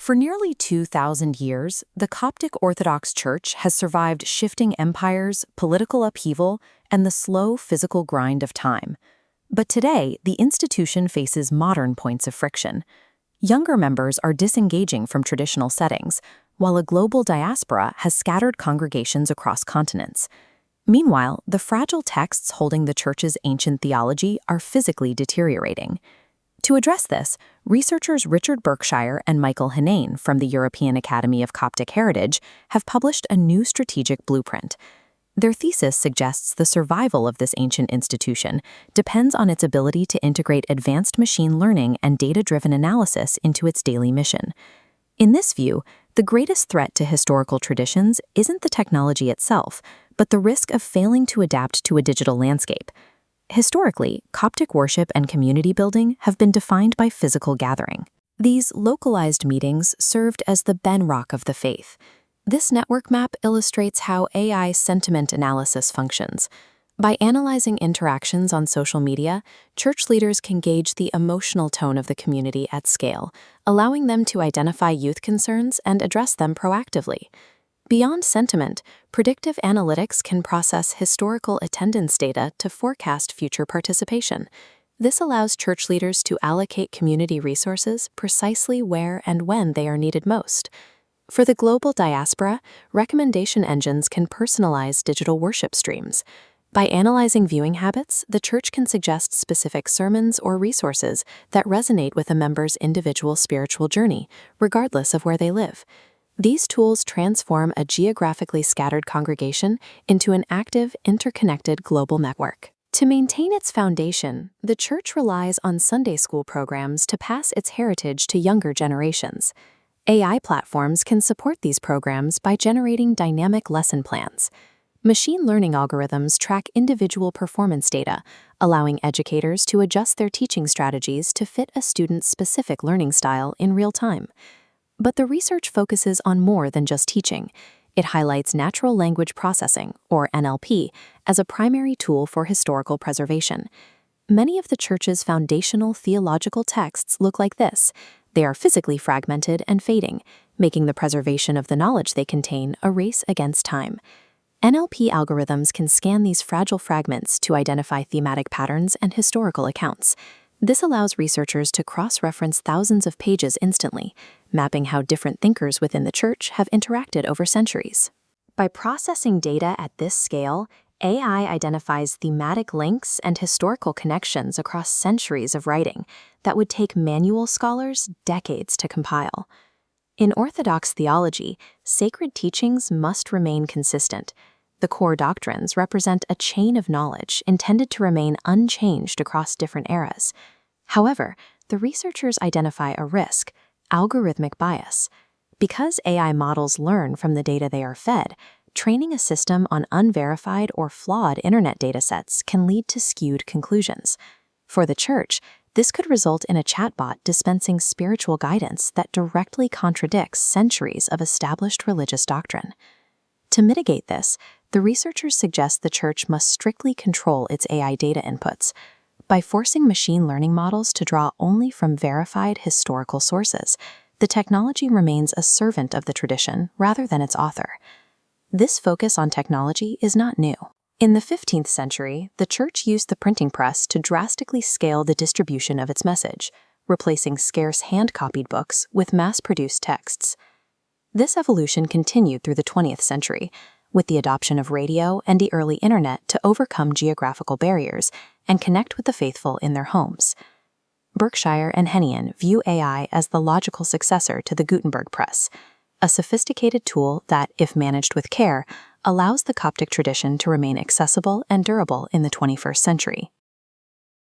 For nearly 2,000 years, the Coptic Orthodox Church has survived shifting empires, political upheaval, and the slow physical grind of time. But today, the institution faces modern points of friction. Younger members are disengaging from traditional settings, while a global diaspora has scattered congregations across continents. Meanwhile, the fragile texts holding the Church's ancient theology are physically deteriorating. To address this, researchers Richard Berkshire and Michael Hanane from the European Academy of Coptic Heritage have published a new strategic blueprint. Their thesis suggests the survival of this ancient institution depends on its ability to integrate advanced machine learning and data-driven analysis into its daily mission. In this view, the greatest threat to historical traditions isn't the technology itself, but the risk of failing to adapt to a digital landscape. Historically, Coptic worship and community building have been defined by physical gathering. These localized meetings served as the bedrock of the faith. This network map illustrates how AI sentiment analysis functions. By analyzing interactions on social media, church leaders can gauge the emotional tone of the community at scale, allowing them to identify youth concerns and address them proactively. Beyond sentiment, predictive analytics can process historical attendance data to forecast future participation. This allows church leaders to allocate community resources precisely where and when they are needed most. For the global diaspora, recommendation engines can personalize digital worship streams. By analyzing viewing habits, the church can suggest specific sermons or resources that resonate with a member's individual spiritual journey, regardless of where they live. These tools transform a geographically scattered congregation into an active, interconnected global network. To maintain its foundation, the church relies on Sunday school programs to pass its heritage to younger generations. AI platforms can support these programs by generating dynamic lesson plans. Machine learning algorithms track individual performance data, allowing educators to adjust their teaching strategies to fit a student's specific learning style in real time. But the research focuses on more than just teaching. It highlights natural language processing, or NLP, as a primary tool for historical preservation. Many of the church's foundational theological texts look like this. They are physically fragmented and fading, making the preservation of the knowledge they contain a race against time. NLP algorithms can scan these fragile fragments to identify thematic patterns and historical accounts. This allows researchers to cross-reference thousands of pages instantly, mapping how different thinkers within the church have interacted over centuries. By processing data at this scale, AI identifies thematic links and historical connections across centuries of writing that would take manual scholars decades to compile. In Orthodox theology, sacred teachings must remain consistent. The core doctrines represent a chain of knowledge intended to remain unchanged across different eras. However, the researchers identify a risk: algorithmic bias. Because AI models learn from the data they are fed, training a system on unverified or flawed internet datasets can lead to skewed conclusions. For the church, this could result in a chatbot dispensing spiritual guidance that directly contradicts centuries of established religious doctrine. To mitigate this, the researchers suggest the church must strictly control its AI data inputs. By forcing machine learning models to draw only from verified historical sources, the technology remains a servant of the tradition rather than its author. This focus on technology is not new. In the 15th century, the church used the printing press to drastically scale the distribution of its message, replacing scarce hand-copied books with mass-produced texts. This evolution continued through the 20th century, with the adoption of radio and the early internet to overcome geographical barriers and connect with the faithful in their homes. Berkshire and Hanane view AI as the logical successor to the Gutenberg press, a sophisticated tool that, if managed with care, allows the Coptic tradition to remain accessible and durable in the 21st century.